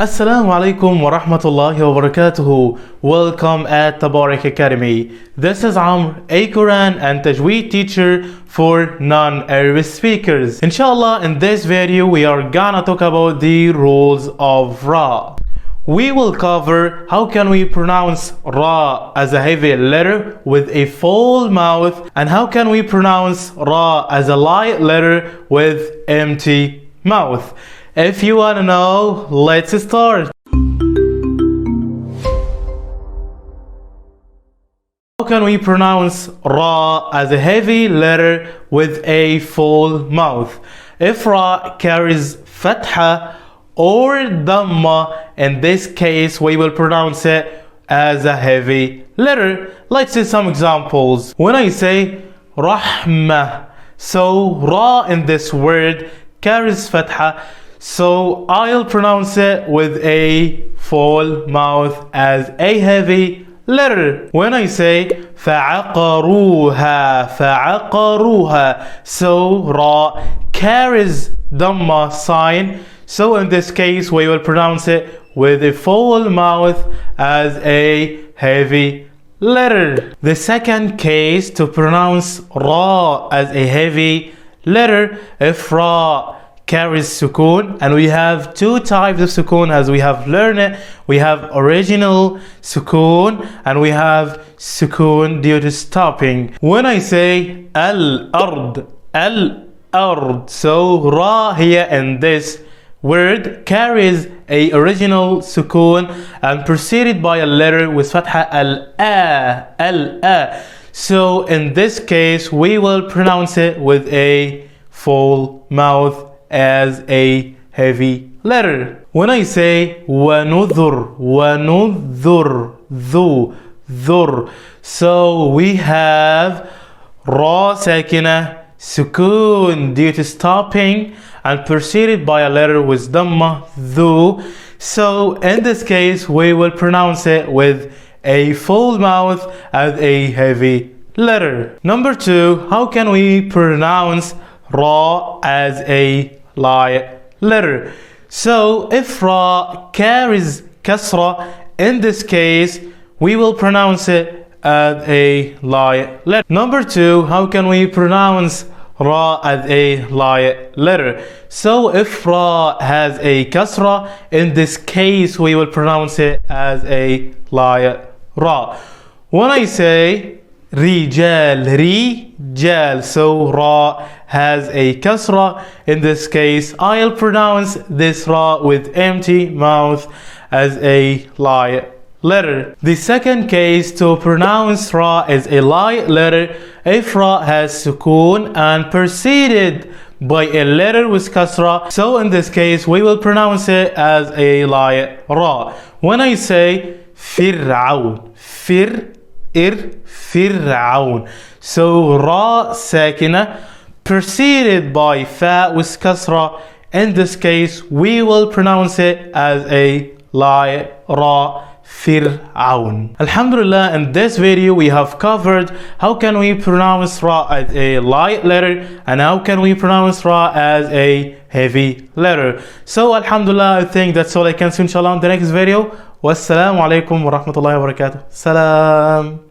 Assalamu alaikum wa rahmatullahi wa barakatuhu. Welcome at Tabarak Academy. This is Amr, a Quran and Tajweed teacher for non-Arabic speakers. Inshallah, in this video we are gonna talk about the rules of Ra. We will cover how can we pronounce Ra as a heavy letter with a full mouth, and how can we pronounce Ra as a light letter with empty mouth. If you want to know, let's start. How can we pronounce Ra as a heavy letter with a full mouth? If Ra carries Fatha or Dhamma, in this case we will pronounce it as a heavy letter. Let's see some examples. When I say Rahmah, so Ra in this word carries Fatha, so I'll pronounce it with a full mouth as a heavy letter. When I say فَعَقَرُوهَا فَعَقَرُوهَا, so Ra carries Dhamma sign, so in this case we will pronounce it with a full mouth as a heavy letter. The second case to pronounce Ra as a heavy letter, if Ra carries sukun, and we have two types of sukun as we have learned it. We have original sukun and we have sukun due to stopping. When I say al-ard, al-ard, so Ra here in this word carries a original sukun and preceded by a letter with fatha al-a, al-a. So in this case we will pronounce it with a full mouth as a heavy letter. When I say وَنُذُرْ وَنُذُرْ ذُو ذُر, so we have Ra sakina sukun due to stopping and preceded by a letter with Dhamma dhu. So in this case we will pronounce it with a full mouth as a heavy letter. Number two, how can we pronounce Ra as a light letter? So if Ra carries kasra, in this case we will pronounce it as a light letter. Number two, how can we pronounce Ra as a light letter? So if Ra has a kasra, in this case we will pronounce it as a light Ra. When I say Rijal, Rijal, so Ra has a kasra. In this case I'll pronounce this Ra with empty mouth as a light letter. The second case to pronounce Ra as a light letter, if Ra has sukun and preceded by a letter with kasra, so in this case we will pronounce it as a light Ra. When I say Fir'aun, Fir'aun, so Ra sakina preceded by fa with kasra, in this case we will pronounce it as a light Ra, Fir'aun. Alhamdulillah, in this video we have covered how can we pronounce Ra as a light letter and how can we pronounce Ra as a heavy letter. So Alhamdulillah, I think that's all I can say inshallah in the next video. Wassalamu alaikum wa rahmatullahi wa barakatuh. Salam.